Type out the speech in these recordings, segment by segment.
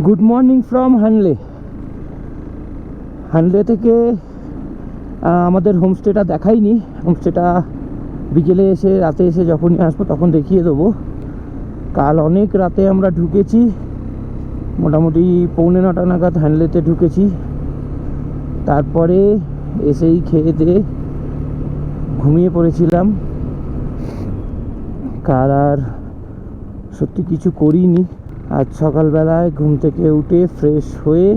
Good morning from হানলে। হানলে থেকে আমাদের হোমস্টেটা দেখাইনি। হোমস্টেটা বিকেলে এসে রাতে এসে যখনই আসবো তখন দেখিয়ে দেবো। কাল অনেক রাতে আমরা ঢুকেছি, মোটামুটি 8:45 নাগাদ হানলেতে ঢুকেছি। তারপরে এসেই খেয়ে দিয়ে ঘুমিয়ে পড়েছিলাম। কাল আর সত্যি কিছু করিনি। আজ সকালবেলায় ঘুম থেকে উঠে ফ্রেশ হয়ে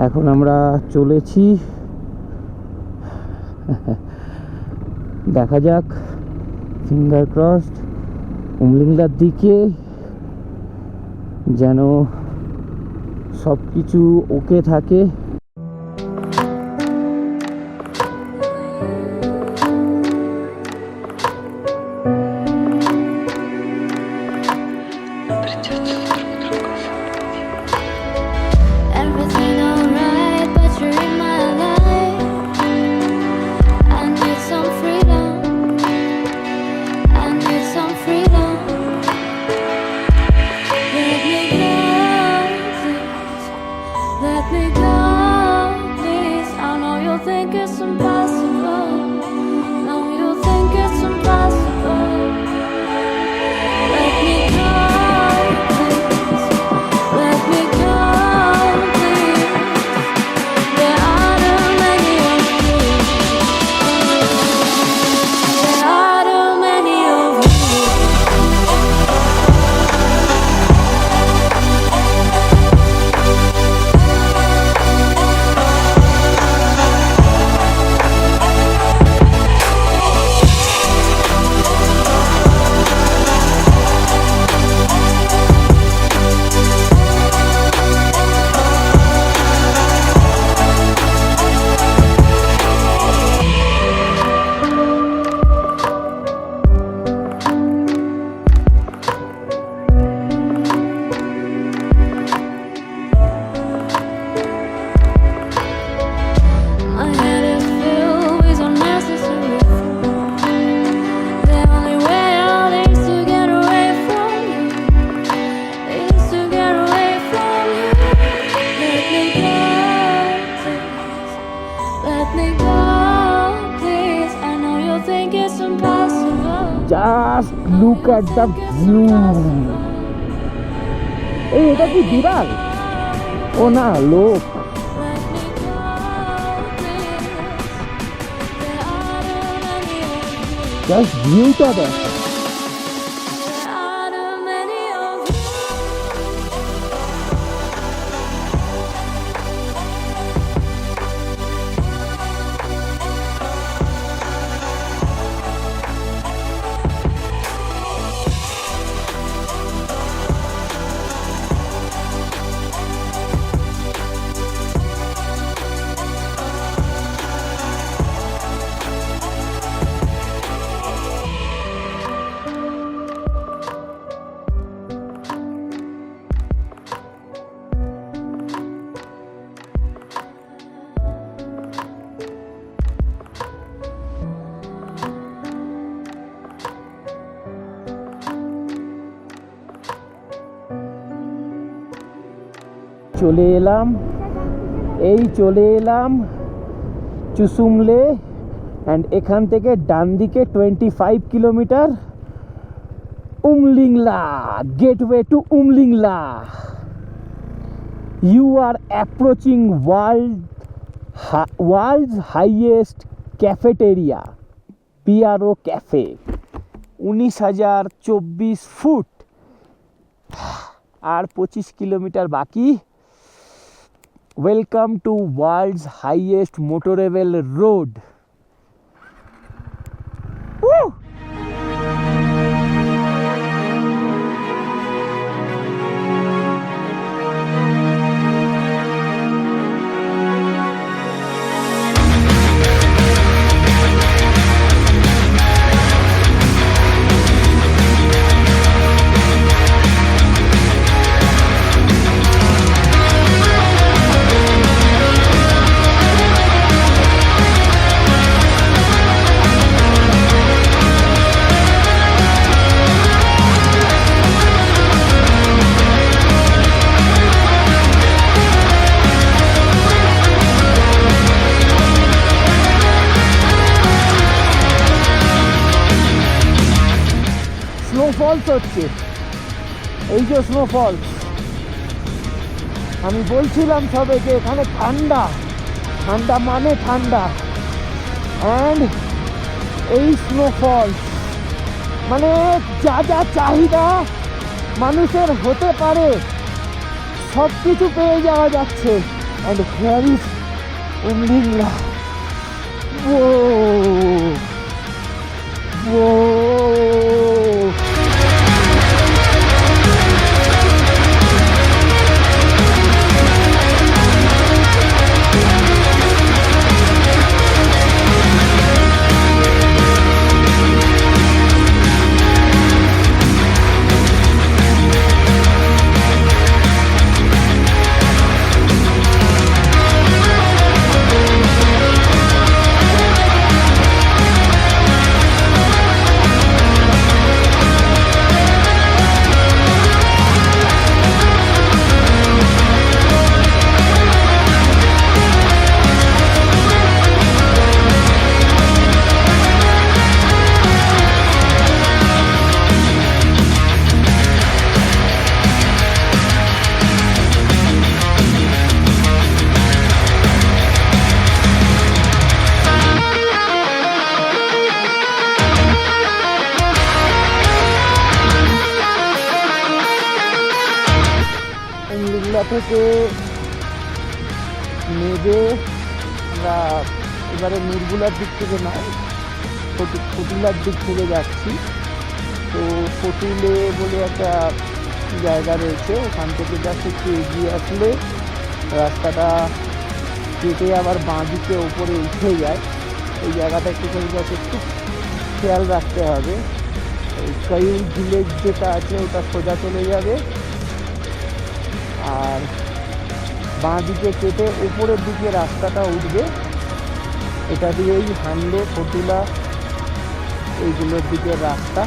এখন আমরা চলেছি। দেখা যাক, ফিঙ্গার ক্রসড, উমলিংলার দিকে, যেন সব কিছু ওকে থাকে। Just look at the view. এই এটা কি বিড়াল? ও না, লোক। Just viewটা দেখ। চলে এলাম চুসুমলে, অ্যান্ড এখান থেকে ডান দিকে 25 kilometre Umlingla, gateway to Umlingla. You are approaching world's highest cafeteria, পিয়ারো ক্যাফে, 19,024 ফুট। আর 25 কিলোমিটার বাকি। Welcome to world's highest motorable road. ফলস হচ্ছে, এই যে স্নো ফলস। আমি বলছিলাম সবে যে এখানে ঠান্ডা, ঠান্ডা মানে ঠান্ডা, অ্যান্ড এই স্নো ফলস মানে যা যা চাহিদা মানুষের হতে পারে সব কিছু পেয়ে যাওয়া যাচ্ছে। And here is Umlingla. থেকে নেবে আমরা এবারে নির্গুলার দিক থেকে নয়, ফটিলার দিক থেকে যাচ্ছি। তো ফটিলে বলে একটা জায়গা রয়েছে, ওখান থেকে জাস্ট একটু এগিয়ে আসলে রাস্তাটা কেটে আবার বাঁ দিকে ওপরে উঠে যায়। এই জায়গাটা একটুখানি যাতে একটু খেয়াল রাখতে হবে। এই কাইল ভিলেজ যেটা আছে ওটা সোজা চলে যাবে, আর বাঁ দিকে কেটে উপরের দিকে রাস্তাটা উঠবে। এটা দিয়েই হানলে ফটিলা এইগুলোর দিকে রাস্তা।